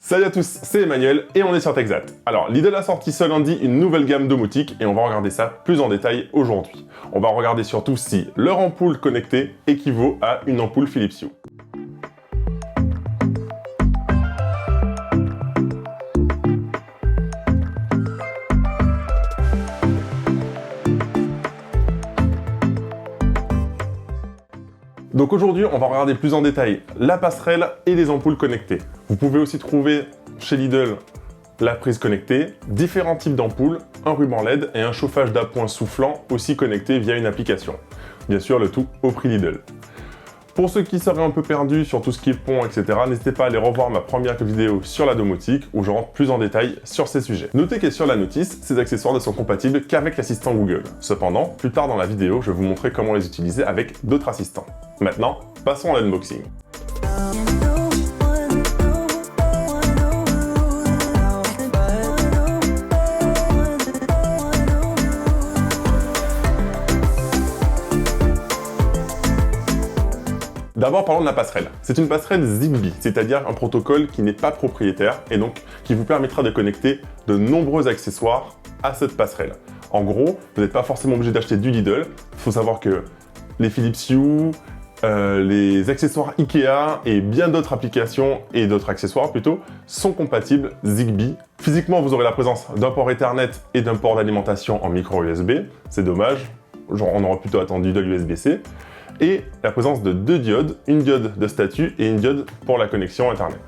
Salut à tous, c'est Emmanuel et on est sur TechZat. Alors, Lidl a sorti ce lundi une nouvelle gamme domotique et on va regarder ça plus en détail aujourd'hui. On va regarder surtout si leur ampoule connectée équivaut à une ampoule Philips Hue. Donc aujourd'hui, on va regarder plus en détail la passerelle et les ampoules connectées. Vous pouvez aussi trouver chez Lidl la prise connectée, différents types d'ampoules, un ruban LED et un chauffage d'appoint soufflant aussi connecté via une application. Bien sûr, le tout au prix Lidl. Pour ceux qui seraient un peu perdus sur tout ce qui est pont, etc., n'hésitez pas à aller revoir ma première vidéo sur la domotique où je rentre plus en détail sur ces sujets. Notez que sur la notice, ces accessoires ne sont compatibles qu'avec l'assistant Google. Cependant, plus tard dans la vidéo, je vais vous montrer comment les utiliser avec d'autres assistants. Maintenant, passons à l'unboxing. D'abord, parlons de la passerelle. C'est une passerelle Zigbee, c'est-à-dire un protocole qui n'est pas propriétaire et donc qui vous permettra de connecter de nombreux accessoires à cette passerelle. En gros, vous n'êtes pas forcément obligé d'acheter du Lidl. Il faut savoir que les Philips Hue, les accessoires Ikea et bien d'autres applications et d'autres accessoires plutôt sont compatibles Zigbee. Physiquement, vous aurez la présence d'un port Ethernet et d'un port d'alimentation en micro USB. C'est dommage, on aurait plutôt attendu de l'USB-C. Et la présence de deux diodes, une diode de statut et une diode pour la connexion Internet.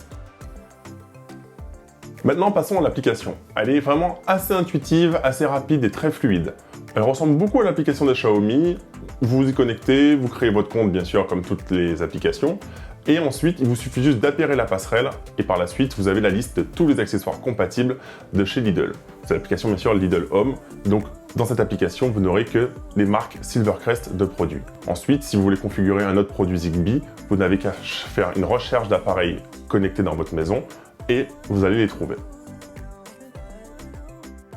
Maintenant, passons à l'application. Elle est vraiment assez intuitive, assez rapide et très fluide. Elle ressemble beaucoup à l'application de Xiaomi. Vous vous y connectez, vous créez votre compte bien sûr comme toutes les applications. Et ensuite, il vous suffit juste d'appairer la passerelle et par la suite, vous avez la liste de tous les accessoires compatibles de chez Lidl. C'est l'application bien sûr Lidl Home. Donc dans cette application, vous n'aurez que les marques Silvercrest de produits. Ensuite, si vous voulez configurer un autre produit Zigbee, vous n'avez qu'à faire une recherche d'appareils connectés dans votre maison et vous allez les trouver.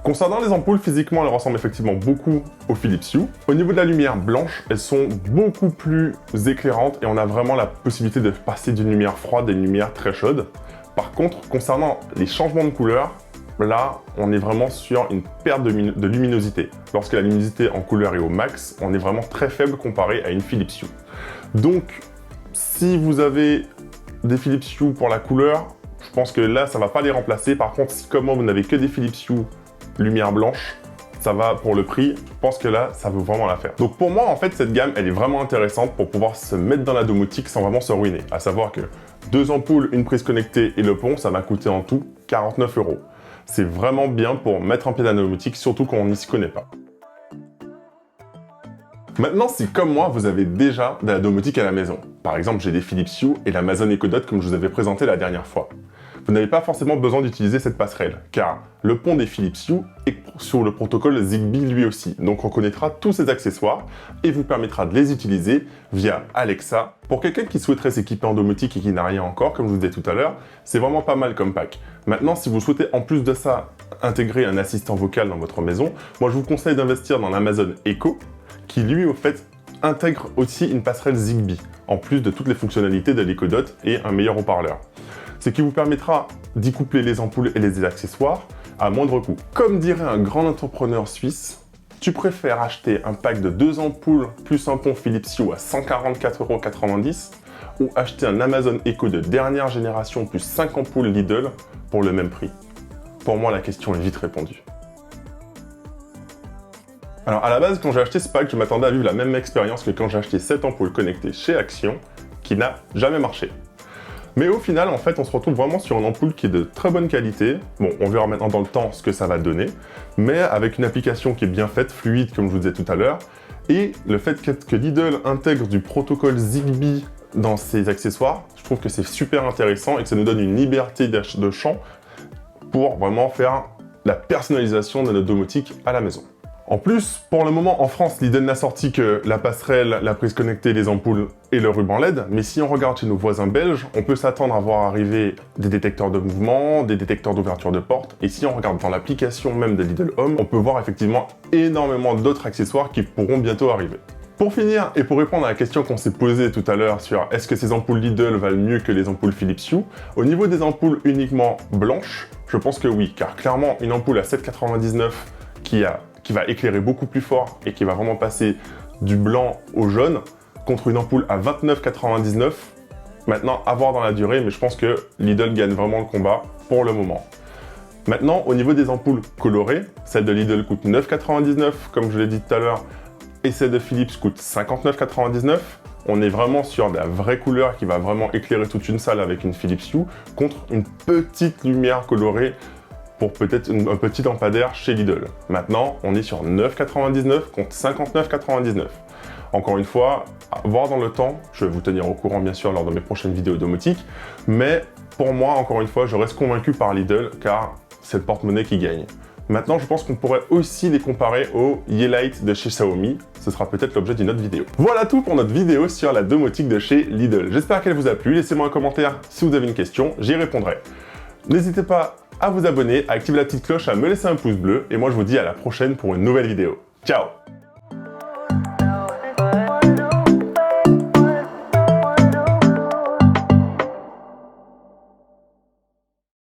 Concernant les ampoules, physiquement, elles ressemblent effectivement beaucoup aux Philips Hue. Au niveau de la lumière blanche, elles sont beaucoup plus éclairantes et on a vraiment la possibilité de passer d'une lumière froide à une lumière très chaude. Par contre, concernant les changements de couleur, là, on est vraiment sur une perte de luminosité. Lorsque la luminosité en couleur est au max, on est vraiment très faible comparé à une Philips Hue. Donc, si vous avez des Philips Hue pour la couleur, je pense que là, ça ne va pas les remplacer. Par contre, si comme moi, vous n'avez que des Philips Hue lumière blanche, ça va pour le prix, je pense que là, ça vaut vraiment l'affaire. Donc pour moi, en fait, cette gamme, elle est vraiment intéressante pour pouvoir se mettre dans la domotique sans vraiment se ruiner. À savoir que 2 ampoules, une prise connectée et le pont, ça m'a coûté en tout 49 €. C'est vraiment bien pour mettre un pied dans la domotique, surtout quand on n'y s'y connaît pas. Maintenant, si comme moi, vous avez déjà de la domotique à la maison, par exemple, j'ai des Philips Hue et l'Amazon Echo Dot comme je vous avais présenté la dernière fois, vous n'avez pas forcément besoin d'utiliser cette passerelle, car le pont des Philips Hue est sur le protocole Zigbee lui aussi, donc reconnaîtra tous ces accessoires et vous permettra de les utiliser via Alexa. Pour quelqu'un qui souhaiterait s'équiper en domotique et qui n'a rien encore, comme je vous disais tout à l'heure, c'est vraiment pas mal comme pack. Maintenant, si vous souhaitez en plus de ça intégrer un assistant vocal dans votre maison, moi je vous conseille d'investir dans l'Amazon Echo, qui lui au fait intègre aussi une passerelle Zigbee, en plus de toutes les fonctionnalités de l'Echo Dot et un meilleur haut-parleur. Ce qui vous permettra d'y coupler les ampoules et les accessoires à moindre coût. Comme dirait un grand entrepreneur suisse, tu préfères acheter un pack de 2 ampoules plus un pont Philips Hue à 144,90 € ou acheter un Amazon Echo de dernière génération plus 5 ampoules Lidl pour le même prix? Pour moi, la question est vite répondue. Alors à la base, quand j'ai acheté ce pack, je m'attendais à vivre la même expérience que quand j'ai acheté cette ampoule connectée chez Action, qui n'a jamais marché. Mais au final, en fait, on se retrouve vraiment sur une ampoule qui est de très bonne qualité. Bon, on verra maintenant dans le temps ce que ça va donner, mais avec une application qui est bien faite, fluide, comme je vous disais tout à l'heure, et le fait que Lidl intègre du protocole Zigbee dans ses accessoires, je trouve que c'est super intéressant et que ça nous donne une liberté de champ pour vraiment faire la personnalisation de notre domotique à la maison. En plus, pour le moment, en France, Lidl n'a sorti que la passerelle, la prise connectée, les ampoules et le ruban LED. Mais si on regarde chez nos voisins belges, on peut s'attendre à voir arriver des détecteurs de mouvement, des détecteurs d'ouverture de porte. Et si on regarde dans l'application même de Lidl Home, on peut voir effectivement énormément d'autres accessoires qui pourront bientôt arriver. Pour finir, et pour répondre à la question qu'on s'est posée tout à l'heure sur est-ce que ces ampoules Lidl valent mieux que les ampoules Philips Hue, au niveau des ampoules uniquement blanches, je pense que oui, car clairement une ampoule à 7,99 qui va éclairer beaucoup plus fort et qui va vraiment passer du blanc au jaune, contre une ampoule à 29,99, maintenant à voir dans la durée, mais je pense que Lidl gagne vraiment le combat pour le moment. Maintenant, au niveau des ampoules colorées, celle de Lidl coûte 9,99, comme je l'ai dit tout à l'heure, et celle de Philips coûte 59,99. On est vraiment sur de la vraie couleur qui va vraiment éclairer toute une salle avec une Philips Hue, contre une petite lumière colorée pour peut-être un petit lampadaire chez Lidl. Maintenant, on est sur 9,99 contre 59,99. Encore une fois, à voir dans le temps, je vais vous tenir au courant bien sûr lors de mes prochaines vidéos domotique, mais pour moi, encore une fois, je reste convaincu par Lidl car c'est le porte-monnaie qui gagne. Maintenant, je pense qu'on pourrait aussi les comparer au Yeelight de chez Xiaomi. Ce sera peut-être l'objet d'une autre vidéo. Voilà tout pour notre vidéo sur la domotique de chez Lidl. J'espère qu'elle vous a plu. Laissez-moi un commentaire si vous avez une question, j'y répondrai. N'hésitez pas à vous abonner, à activer la petite cloche, à me laisser un pouce bleu. Et moi, je vous dis à la prochaine pour une nouvelle vidéo. Ciao!